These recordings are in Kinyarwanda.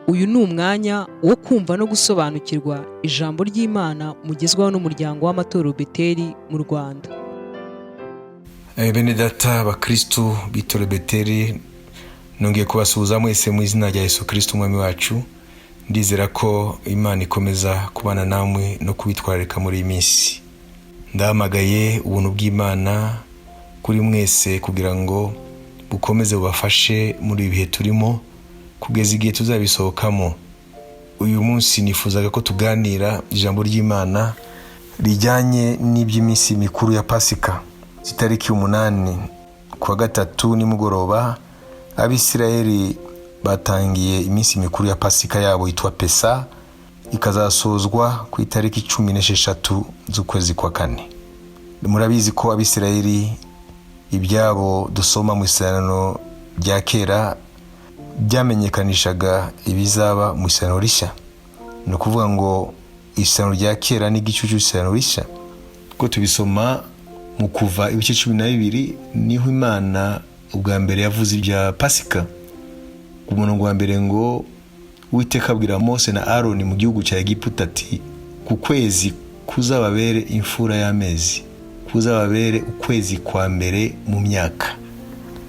Uyu ni umwanya wo kumva no gusobanukirwa ijambo ry'Imana mugezwaho n'umuryango w'amatorero Beteli mu Rwanda. Bene data bakristo bitore Beteli, nongeye kubasuhuza mwese mu izina rya Yesu Kristo umwami wacu. Ndizera ko Imana ikomeza kubana namwe no kubitwararika muri iyi minsi. Ndahamagaye ubuntu bw'Imana kuri mwese kugira ngo bukomeze bubafashe muri ibihe turimo kugeza igihe tuzabisohokamo. Uyu munsi nifuzaga ko tuganira ijambo ry'Imana rijyanye n'iby'iminsi mikuru ya Pasika. Itariki 8 kuwa gatatu nimugoroba Abisirayeli batangiye iminsi mikuru ya Pasika yabo yitwa Pesa, ikazasozwa ku itariki 16 z'ukwezi kwa 4. Murabizi ko Abisirayeli ibyabo dusoma mu Isezerano rya kera byamenyekanishaga ibizaba mu Isezerano rishya. Ni ukuvuga ngo Isezerano rya kera n'igicucu cy'Isezerano rishya. Ko tubisoma mu Kuva ibice 12 niho Imana ubwa mbere yavuze ibya Pasika. Ku murongo wa mbere ngo Uwiteka abwira Mose na Aroni mu gihugu cya Egiputa ati, ku kwezi kuzababere imfura y'amezi, kuzababere ukwezi kwa mbere mu myaka.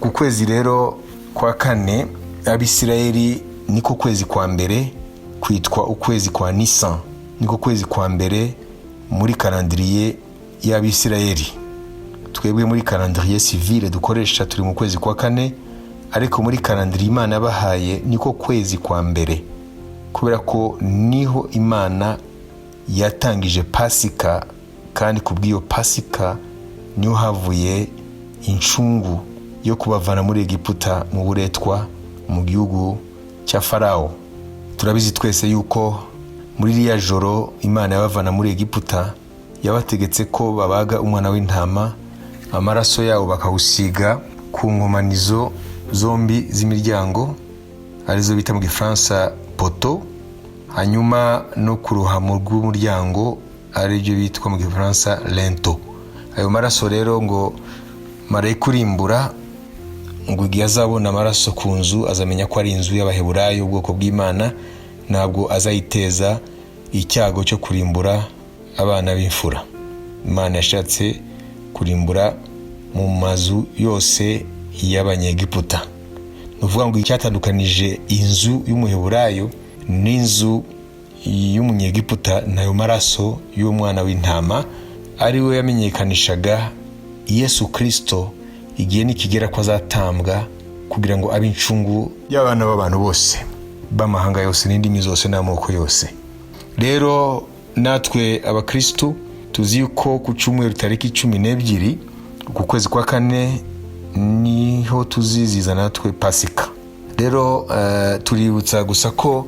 Ku kwezi rero kwa 4 Abisirayeli niko kwezi kwa mbere kwitwa ukwezi kwa Nisan, niko kwezi kwa mbere muri calendrier y'Abisirayeli. Twebwe muri calendrier civile dukoresha turi mu kwezi kwa 4, ariko muri calendrier Imana yabahaye niko kwezi kwa mbere, kubera ko niho Imana yatangije Pasika, kandi kubw'iyo Pasika niho havuye incungu yo kubavana muri Egiputa mu buretwa mu gihugu cya Farao. Turabizi twese yuko muri iriya joro Imana yabavana muri Egiputa yabategetse ko babaga umwana w'intama, amaraso yawo bakawusiga ku nkomanizo zombi z'imiryango, arizo bita mu Gifaransa poto, hanyuma no ku ruhamo rw'umuryango aribyo bitwa mu Gifaransa lento. Ayo maraso rero ngo marayika urimbura ngo igihe azabona amaraso ku nzu azamenya ko ari inzu y'Abaheburayo, ubwoko bw'Imana, ntabwo azayiteza icyago cyo kurimbura abana b'imfura. Imana yashatse kurimbura mu mazu yose y'Abanyegiputa. Nuvuga ngo icyatandukanije inzu y'Umuheburayo n'inzu y'Umunyegiputa nayo maraso y'umwana w'intama, ari we yamenyekanishaga Yesu Kristo igihe nikigera ko azatambwa kugira ngo abe incungu y'abana b'abantu bose b'amahanga yose n'indimi zose n'amoko yose. Rero natwe abakristo tuzi yuko ku cyumweru tariki 12 ku kwezi kwa 4 niho tuziziza natwe Pasika. Rero tuributsa gusa ko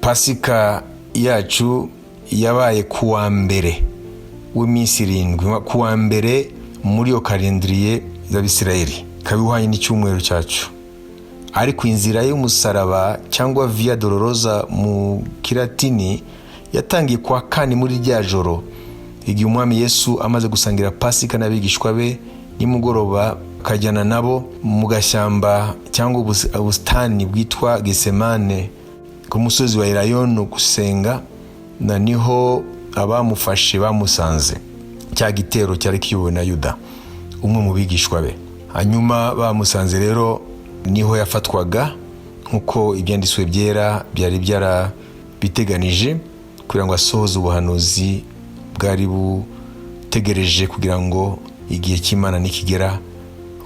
Pasika yacu yabaye kuwa mbere w'iminsi 7, kuwa mbere muri yo calendrier y'Abisirayeli, kabihwanye n'icyumweru cyacu. Ariko inzira y'umusaraba cyangwa via dolorosa mu Kilatini yatangiye kwa 4 muri rya joro, igihe umwami Yesu amaze gusangira Pasika n'abigishwa be nimugoroba, akajyana nabo mu gashyamba cyangwa ubustani bwitwa Getsemane ku musozi wa Elayono gusenga, na niho abamufashe bamusanze. Cya gitero cyari kiyobowe na Yuda, umwe mu bigishwa be. Hanyuma bamusanze rero niho yafatwaga, nkuko ibyanditswe byera byari byarabiteganije, kugira ngo asohoze ubuhanuzi bwari butegereje kugira ngo igihe cy'Imana nikigera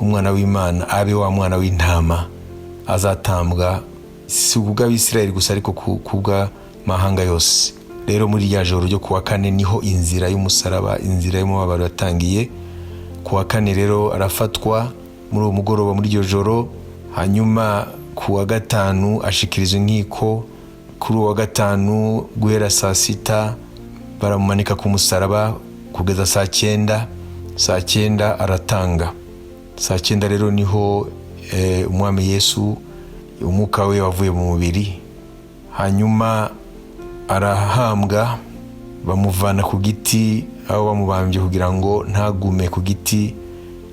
umwana w'Imana abe wa mwana w'intama azatambwa, si ubw'Abisirayeli gusa ariko kubwa mahanga yose. Rero muri ya joro ryo kuwa 4 niho inzira y'umusaraba, inzira y'umubabaro yatangiye. Kuwa 4 rero arafatwa muri uwo mugoroba muri iryo joro, hanyuma kuwa 5 ashikiriza inkiko. Kuri uwa 5 guhera saa 6 baramumanika ku musaraba kugeza saa 9. Saa 9 aratanga. Saa 9 rero niho umwami Yesu umwuka we wavuye mu mubiri, hanyuma arahambwa, bamuvana ku giti aho bamubambye kugira ngo ntagume ku giti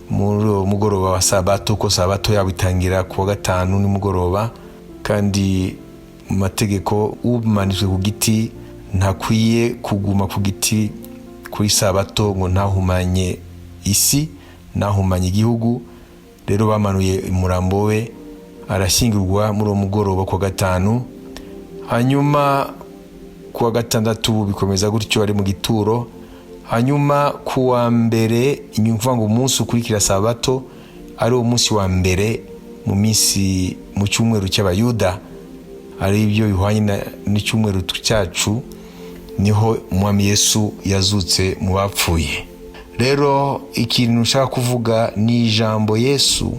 muri mugoroba wa Sabato, ko Sabato yabitangira kuwa 5 nimugoroba, kandi mu mategeko umanitswe ku giti ntakwiye kuguma ku giti kuri sabato ngo ntahumanye isi ntahumanye igihugu. Rero bamanuye umurambo we arashyingurwa muri uwo mugoroba ku gatanu. Hanyuma ku wa gatandatu bikomeza gutyo ari mu gituro. Hanyuma ku wa mbere inyumva ngo umunsi ukurikira sabato ari umunsi wa mbere mu minsi mu cyumweru cy'abayuda, ari byo bihwanye n'icyumweru cyacu, niho umwami Yesu yazutse mu bapfuye. Rero ikintu nshaka kuvuga ni ijambo Yesu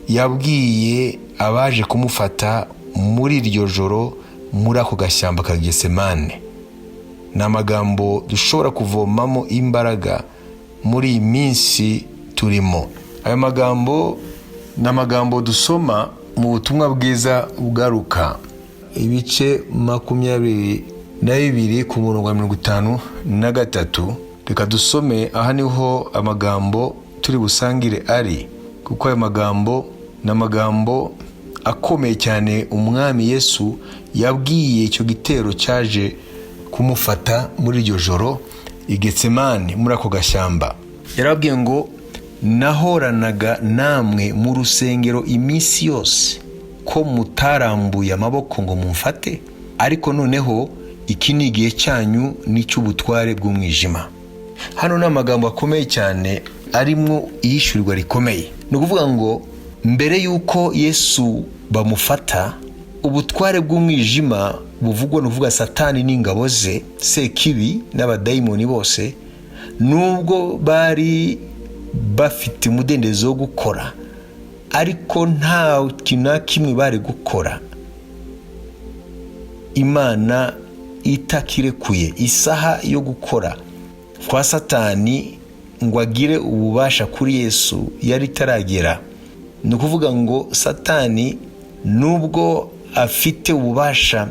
yabwiye abaje kumufata muri iryo joro muri ako gashyamba ka Getsemane. Ni amagambo dushobora kuvomamo imbaraga muri iyi minsi turimo. Aya magambo ni amagambo dusoma mu butumwa bwiza ugaruka ibice 22 ku murongo wa 53. Reka dusome aha niho amagambo turi busangire ari, kuko aya magambo ni amagambo akomeye cyane umwami Yesu yabwiye icyo gitero cyaje kumufata muri iryo joro i Getsemane muri ako gashyamba. Yarabwiye ngo nahoranaga namwe mu rusengero iminsi yose ko mutarambuye amaboko ngo mumfate, ariko noneho iki ni igihe cyanyu n'icy'ubutware bw'umwijima. Hano ni amagambo akomeye cyane arimo iyishyurirwa rikomeye. Ni ukuvuga ngo mbere y'uko Yesu bamufata, ubutware bw'umwijima buvugwa n'uvuga Satani n'ingabo ze, Sekibi n'abadayimoni bose, nubwo bari bafite umudendezo wo gukora, ariko nta kintu na kimwe bari gukora Imana itakirekuye. Isaha yo gukora kwa Satani ngo agire ububasha kuri Yesu yari itaragera. Ni ukuvuga ngo Satani nubwo afite ububasha,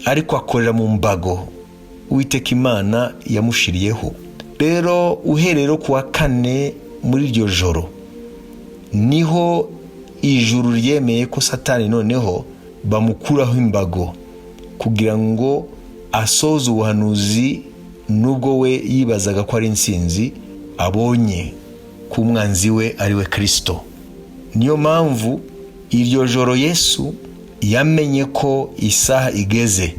ariko akorera mu mbago Uwiteka Imana yamushiriyeho. Rero uherero ku wa kane muri iryo joro niho ijuru ryemeye ko Satani noneho bamukuraho imbago kugira ngo asoze ubuhanuzi, nubwo we yibazaga ko ari insinzi abonye ku umwanzi we ari we Kristo. Niyo mpamvu iryo joro Yesu yamenye ko isaha igeze,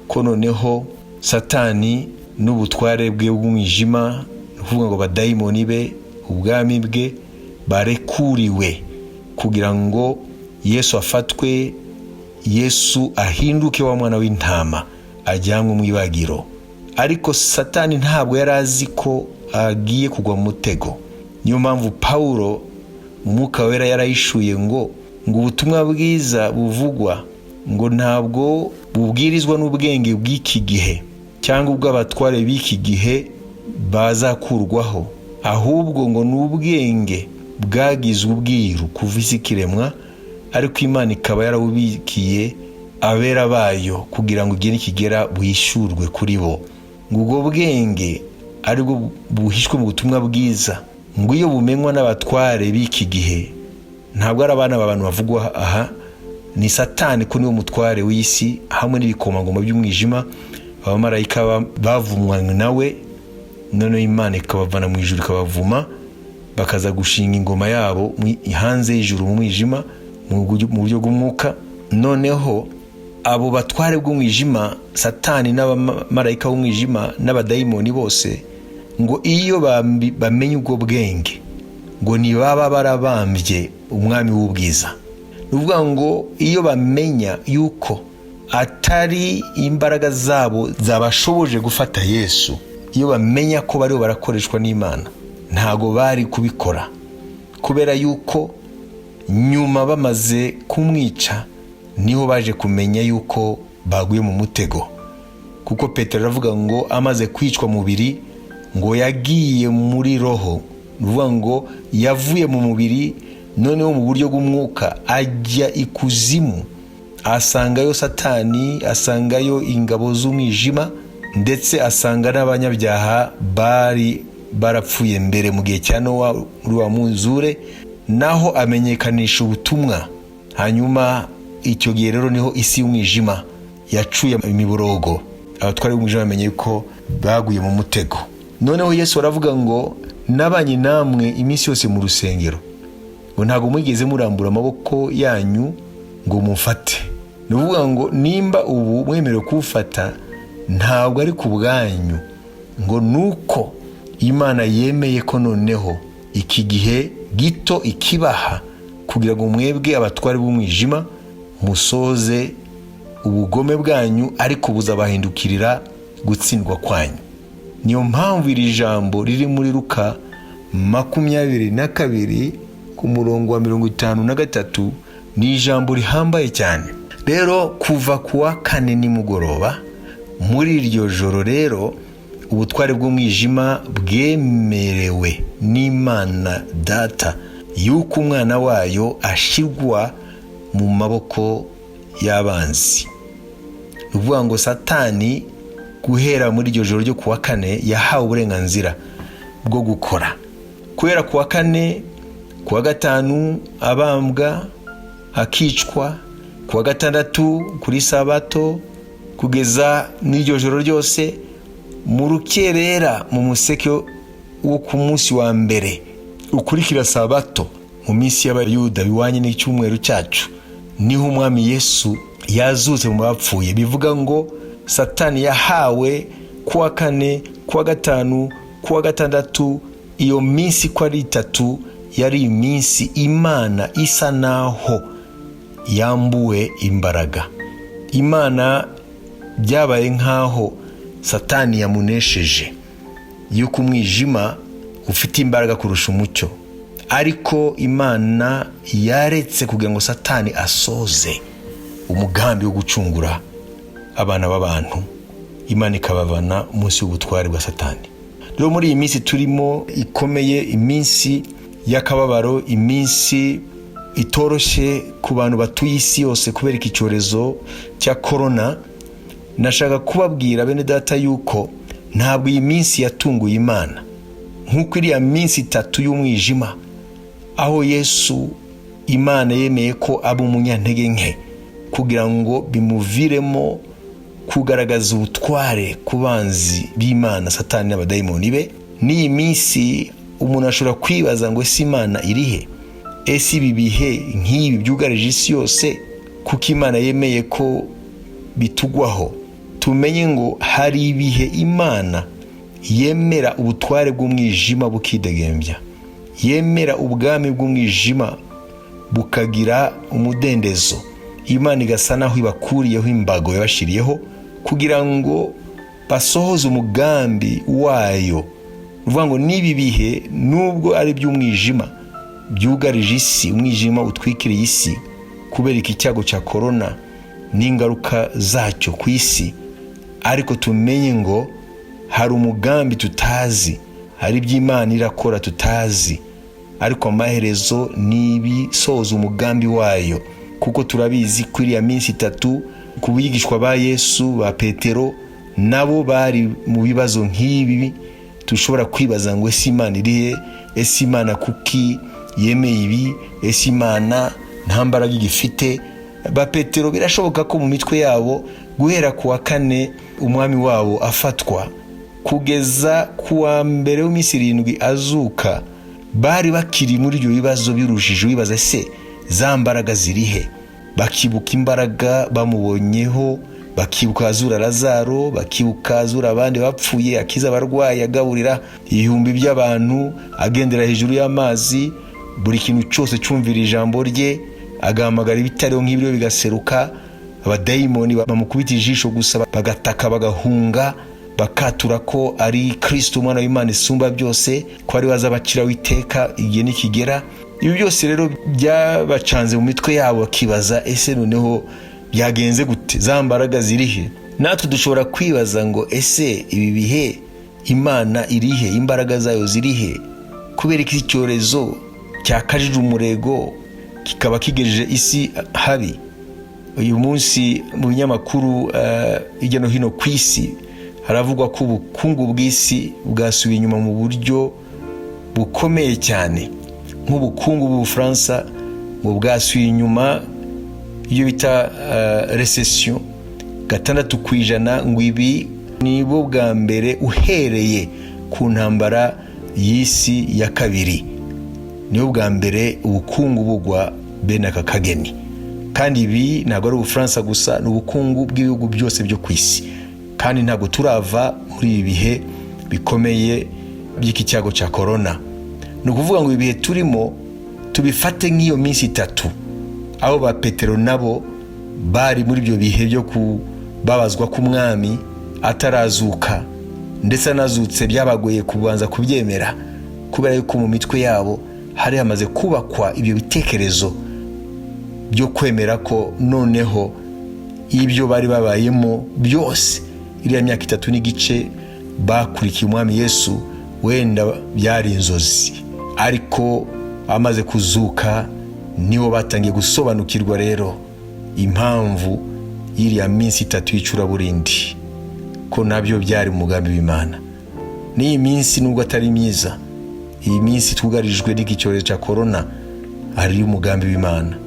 ko noneho Satani n'ubutware bwe bw'umwijima, kuvuga ngo badayimoni be, ubwami bwe barekuriwe kugira ngo Yesu afatwe, Yesu ahinduke wa mwana w'intama ajyanwe mu ibagiro. Ariko Satani ntabwo yari azi ko agiye kugwa mu mutego. Niyo mpamvu Paulo Umwuka Wera yarayishuye ngo ubutumwa bwiza buvugwa ngo ntabwo bubwirizwa n'ubwenge bw'iki gihe cyangwa ubw'abatware b'iki gihe bazakurwaho, ahubwo ngo n'ubwenge bwagizwe ubwiru kuva isi kiremwa, ariko Imana ikaba yarabubikiye abera bayo kugira ngo igihe nikigera bwishyurwe kuri bo. Ngo ubwo bwenge aribwo buhishwe mu butumwa bwiza, ngo iyo bumenywa n'abatware b'iki gihe, ntabwo ari abana b'abantu bavugwa aha, ni Satani ko niwe mutware w'isi hamwe n'ibikomangoma by'umwijima. Abamarayika bavumwa nawe, none Imana ikabavana mu ijuru ikabavuma, bakaza gushinga ingoma yabo hanze y'ijuru mu mwijima mu buryo bw'umwuka. Noneho abo batware bw'umwijima, Satani n'abamarayika b'umwijima n'abadayimoni bose, ngo iyo bamenye ubwo bwenge, ngo nibaba barabambye umwami w'ubwiza. Nuvuga ngo iyo bamenya yuko atari imbaraga zabo zabashoboje gufata Yesu, iyo bamenya ko bari barakoreshwa n'Imana, ntago bari kubikora, kubera yuko nyuma bamaze kumwica niho baje kumenya yuko baguye mu mutego. Kuko Petero aravuga ngo amaze kwicwa mubiri ngo yagiye muri roho, nuvuga ngo yavuye mu mubiri noneho mu buryo bw'umwuka ajya ikuzimu, asangayo Satani, asangayo ingabo z'umwijima, ndetse asanga n'abanyabyaha bari barapfuye mbere mu gihe cya Nowa wa muzure, naho amenyekanisha ubutumwa. Hanyuma icyo gihe rero niho isi y'umwijima yacuye imiborogo. Abatware b'umwijima bamenye yuko baguye mu mutego. Noneho Yesu aravuga ngo nabanye namwe iminsi yose mu rusengero, ngo ntabwo mwigeze murambura amaboko yanyu ngo mufate. Ni ukuvuga ngo nimba ubu mwemerewe kuwufata ntabwo ari ku bwanyu, ngo nuko Imana yemeye ko noneho iki gihe gito ikibaha kugira ngo mwebwe abatware b'umwijima musoze ubugome bwanyu, ariko buzabahindukirira gutsindwa kwanyu. Niyo mpamvu iri jambo riri muri Luka 22 ku murongo wa 53 ni ijambo rihambaye cyane. Rero kuva kuwa kane nimugoroba muri iryo joro rero ubutware bw'umwijima bwemerewe n'Imana Data yuko umwana wayo ashirwa mu maboko y'abanzi. Uvuga ngo Satani guhera muri iryo joro ryo kuwa kane yahawe uburenganzira bwo gukora. Guhera kuwa kane, kuwa gatanu abambwa akicwa, kuwa gatandatu kuri Sabato, kugeza n'iryo joro ryose mu rukerera mu museke wo ku munsi wa mbere ukurikira Sabato mu minsi y'Abayuda biwanye n'icyumweru cyacu, niho umwami Yesu yazutse mu bapfuye. Bivuga ngo Satani yahawe kuwa kane, kuwa gatanu, kuwa gatandatu. Iyo minsi ko ari 3 yari iminsi Imana isa naho yambuwe imbaraga. Imana byabaye nkaho Satani yamunesheje, yuko umwijima ufite imbaraga kurusha umucyo, ariko Imana yaretse kugira ngo Satani asoze umugambi wo gucungura abana b'abantu. Imana ikabavana munsi y'ubutware bwa Satani. Rero muri iyi minsi turimo ikomeye, iminsi y'akababaro, iminsi itoroshye ku bantu batuye isi yose kubera iki cyorezo cya corona, nashaka kubabwira bene data yuko ntabwo iyi minsi yatunguye Imana nk'uko iriya minsi 3 y'umwijima, aho Yesu Imana yemeye ko aba umunyantege nke kugira ngo bimuviremo kugaragaza ubutware ku banzi b'Imana Satani n'abadayimoni be. Ni iminsi umuntu ashobora kwibaza ngo ese Imana irihe? Ese ibi bihe nk'ibi byugarije isi yose kuko Imana yemeye ko bitugwaho? Tumenye ngo hari ibihe Imana yemera ubutware bw'umwijima bukidegembya, yemera ubwami bw'umwijima bukagira umudendezo. Imana igasa naho ibakuriyeho imbago yabashiriyeho kugira ngo basohoze umugambi wayo. Uvuga ngo nibi bihe nubwo ari by'umwijima byugarije isi, umwijima utwikiriye isi kubera iki cyago cya corona n'ingaruka zacyo ku isi, ariko tumenye ngo hari umugambi tutazi, hari iby'Imana irakora tutazi, ariko amaherezo nibisoza umugambi wayo. Kuko turabizi kuri iriya minsi 3 ku bigishwa ba Yesu ba Petero nabo bari mu bibazo nk'ibi. Tushobora kwibaza ngo ese Imana irihe? Ese Imana kuki yemeye ibi? Ese Imana nta mbaraga igifite? Ba Petero birashoboka ko mu mitwe yabo guhera kuwa kane umwami wabo afatwa kugeza kuwa mbere w'iminsi 7 azuka, bari bakiri muri ibyo bibazo birushije. Wibaza se za mbaraga zirihe? Bakibuka imbaraga bamubonyeho, bakibuka azura Lazaro, bakibuka azura abandi bapfuye, akiza abarwayi, agaburira ibihumbi by'abantu, agendera hejuru y'amazi, buri kintu cyose cyumvira ijambo rye, agahamagara ibitariho nk'ibyo bigaseruka. Abadayimoni bamukubita ijisho gusa bagataka bagahunga, bakatura ko ari Kristo umwana w'Imana isumba byose, ko ari wazabakira witeka igihe nikigera. Ibi byose rero byabacanze mu mitwe yabo, bakibaza ese noneho byagenze gute? Za mbaraga zirihe? Natwe dushobora kwibaza ngo ese ibi bihe Imana irihe? Imbaraga zayo zirihe? Kubera iki cyorezo cyakajije umurego kikaba kigejeje isi habi. Uyu munsi mu binyamakuru hirya no hino ku isi haravugwa ko ubukungu bw'isi bwasubiye inyuma mu buryo bukomeye cyane. Nk'ubukungu bw'Ubufaransa ngo bwasubiye inyuma iyo bita recession 6% ngo ibi nibo bwa mbere uhereye ku ntambara y'isi ya kabiri, nibo bwa mbere ubukungu bugwa bene aka kageni. Kandi ibi ntabwo ari Ubufaransa gusa, n'ubukungu bw'ibihugu byose byo ku isi. Kandi ntabwo turava muri ibi bihe bikomeye by'iki cyago cya corona. Ni ukuvuga ngo ibihe turimo tubifate nk'iyo minsi 3 aho ba Petero nabo bari muri ibyo bihe byo kubabazwa k'umwami atarazuka, ndetse anazutse byabagoye kubanza kubyemera kubera yuko mu mitwe yabo hari hamaze kubakwa ibyo bitekerezo byo kwemera ko noneho ibyo bari babayemo byose iriya myaka 3 n'igice bakurikiye umwami Yesu wenda byari inzozi, ariko amaze kuzuka nibo batangiye gusobanukirwa rero impamvu iriya minsi 3 y'icuraburindi ko nabyo byari umugambi w'Imana. N'iyi minsi nubwo atari myiza, iyi minsi twugarijwe n'iki cyorezo cya corona, ari umugambi w'Imana,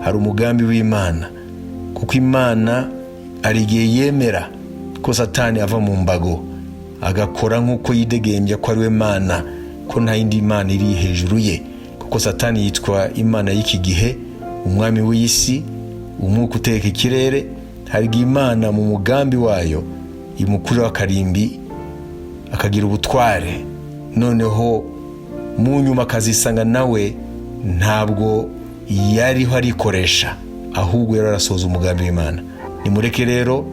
hari umugambi w'Imana, kuko Imana ari igihe yemera ko Satani ava mu mbago agakora nk'uko yidegembya ko ari we Mana, ko nta yindi Imana iri hejuru ye, kuko Satani yitwa Imana y'iki gihe, umwami w'isi, umwuka uteka ikirere. Hari Imana mu mugambi wayo imukuru w'akarimbi akagira ubutware, noneho mu nyuma akazisanga nawe ntabwo yariho arikoresha, ahubwo yari arasoza umugambi w'Imana. Nimureke rero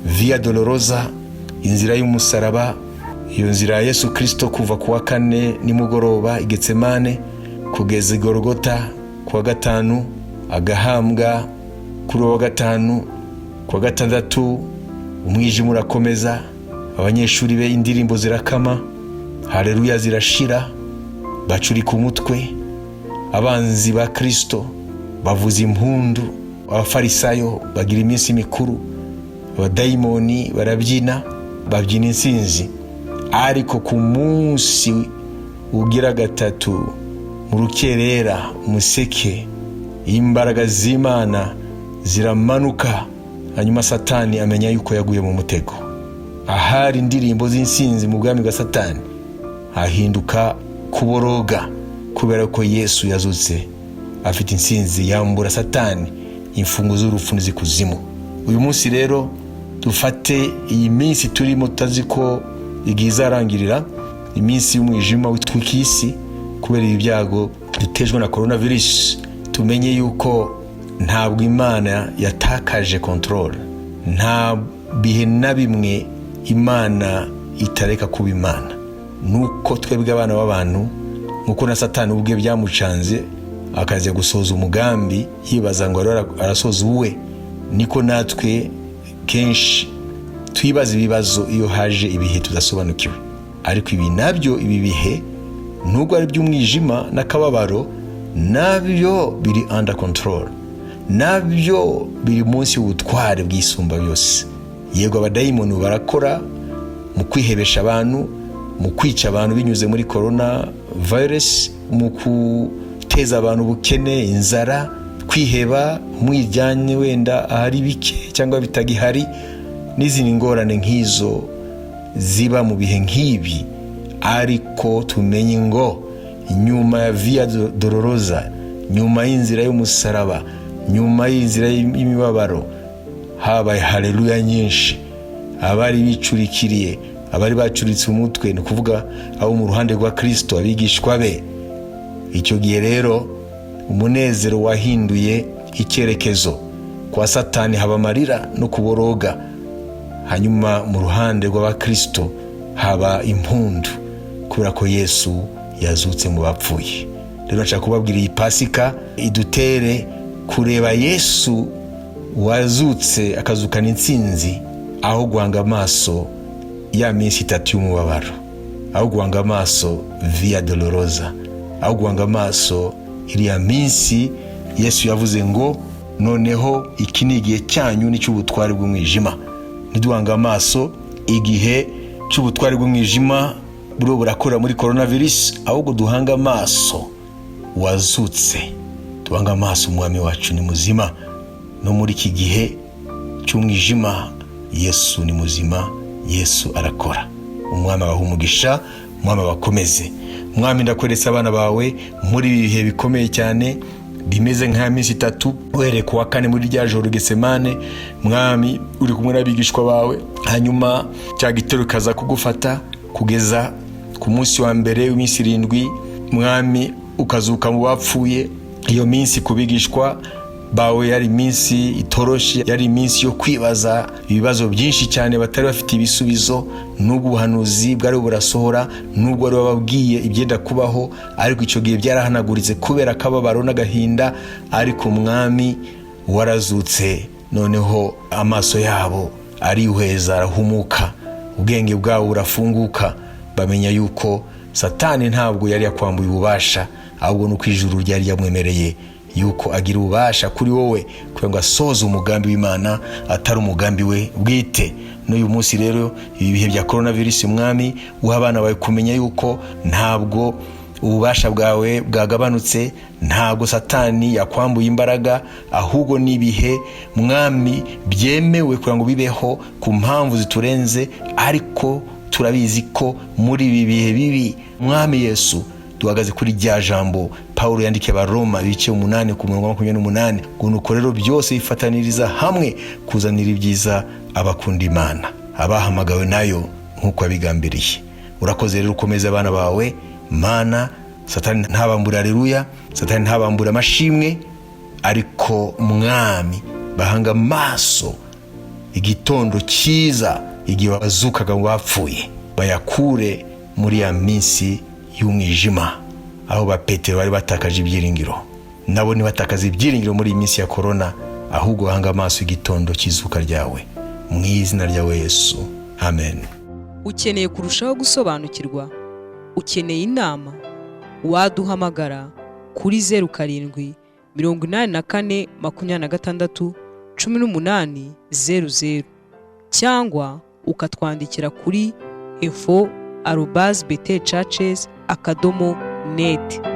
via dolorosa, inzira y'umusaraba, iyo nzira ya Yesu Kristo kuva kuwa 4 nimugoroba i Getsemane kugeza Golgota kuwa 5, agahambwa kuri wa 5, kuwa 6 umwijima urakomeza, abanyeshuri be indirimbo zirakama, haleluya zirashira, bacurika umutwe, abanzi ba Kristo bavuza impundu, abafarisayo bagira iminsi mikuru, abadayimoni barabyina, babyina insinzi. Ariko ku munsi ugira 3 mu rukerera umuseke, imbaraga z'Imana ziramanuka, hanyuma Satani amenya yuko yaguye mu mutego. Ahari indirimbo z'insinzi mu bwami bwa Satani hahinduka kuboroga, kubera ko Yesu yazutse afite insinzi, yambura Satani imfungo z'urupfu n'izikuzimu. Uyu munsi rero dufate iyi minsi turimo tutazi ko igiza arangirira, iminsi y'umwijima witwikisi kubera ibyago dutejwe na coronavirus. Tumenye yuko ntabwo Imana yatakaje control, nta bihe na bimwe Imana itareka kuba Imana. Nuko twebwe abana b'abantu, nkuko na Satani ubwe byamucanze akaze gusoza umugambi yibaza ngo arasoza uwe, niko natwe kenshi twibaza ibibazo iyo haje ibihe tudasobanukiwe. Ariko ibi nabyo, ibi bihe nubwo ari by'umwijima n'akababaro, nabyo biri under control, nabyo biri munsi y'ubutware bw'isumba byose. Yego abadayimoni barakora mu kwihebesha abantu, mu kwica abantu binyuze muri corona virus, mu guteza abantu ubukene, inzara, kwiheba, umwijyane wenda ahari bike cyangwa bitagihari, n'izindi ngorane nk'izo ziba mu bihe nk'ibi. Ariko tumenye ngo nyuma ya via dolorosa, nyuma y'inzira y'umusaraba, nyuma y'inzira y'imibabaro, habaye haleluya nyinshi. Abari bicurikiriye, abari bacuritse umutwe, ni kuvuga abo mu ruhande rwa Kristo, abigishwa be, icyo gihe rero umunezero wahinduye icyerekezo. Kwa Satani haba amarira no kuboroga, hanyuma mu ruhande rw'abakristo haba impundu, kubera ko Yesu yazutse mu bapfuye. Rero nshaka kubabwira iyi Pasika idutere kureba Yesu wazutse akazukana intsinzi, aho guhanga amaso ya minsi 3 y'umubabaro, aho guhanga amaso via dolorosa, aho guhanga amaso iriya minsi Yesu yavuze ngo noneho iki ni igihe cyanyu n'icy'ubutware bw'umwijima. Niduhanga amaso igihe cy'ubutware bw'umwijima buro burakora muri coronavirus, ahubwo duhanga amaso wazutse, duhanga amaso umwami wacu ni muzima, no muri iki gihe cy'umwijima Yesu ni muzima, Yesu arakora. Umwami abaha umugisha, umwami abakomeze. Mwami ndakweretse abana bawe muri ibihe bikomeye cyane bimeze nka minsi 3 uhereye ku wa 4 muri rya joro Getsemane. Mwami uri kumwe n'abigishwa bawe, hanyuma cya gitero kaza kugufata kugeza ku munsi wa mbere w'iminsi 7. Mwami ukazuka mu bapfuye. Iyo minsi kubigishwa bawe yari minsi itoroshye, yari minsi yo kwibaza ibibazo byinshi cyane batari bafite ibisubizo, nubwo ubuhanuzi bwari burasohora, nubwo wari wababwiye ibyenda kubaho, ariko icyo gihe byarahanaguritse kubera akababaro n'agahinda. Ariko Mwami warazutse, noneho amaso yabo arihweza, arahumuka, ubwenge bwabo burafunguka, bamenya yuko Satani ntabwo yari yakwambuye ububasha, ahubwo nuko ijuru ryari yamwemereye yuko agira ububasha kuri wowe kugira ngo asoze umugambi w'Imana atari umugambi we bwite. N'uyu munsi rero ibi bihe bya coronavirus, Mwami uha abana bawe kumenya yuko ntabwo ububasha bwawe bwagabanutse, ntabwo Satani yakwambuye imbaraga, ahubwo nibihe Mwami byemewe kugira ngo bibeho ku mpamvu ziturenze. Ariko turabizi ko muri ibi bihe bibi Mwami Yesu duhagaze kuri rya jambo Paulo yandikiye Abaroma ibice 8 ku murongo wa 28 ngo nuko rero byose bifataniriza hamwe kuzanira ibyiza abakunda Imana, abahamagawe nayo nkuko abigambiriye. Urakoze rero ukomeze abana bawe Mana. Satani ntabambura, haleluya, Satani ntabambura amashimwe, ariko Mwami bahanga amaso igitondo cyiza igihe bazukaga mu bapfuye, bayakure muri ya minsi y'umwijima aho ba Petero bari batakaje ibyiringiro. Nabo ni batakaza ibyiringiro muri iyi minsi ya corona, ahubwo bahanga amaso igitondo cy'izuka ryawe mu izina ryawe Yesu, amen. Ukeneye kurushaho gusobanukirwa, ukeneye inama, waduhamagara kuri 07 84 26 18 00 cyangwa ukatwandikira kuri info@betechurches.net.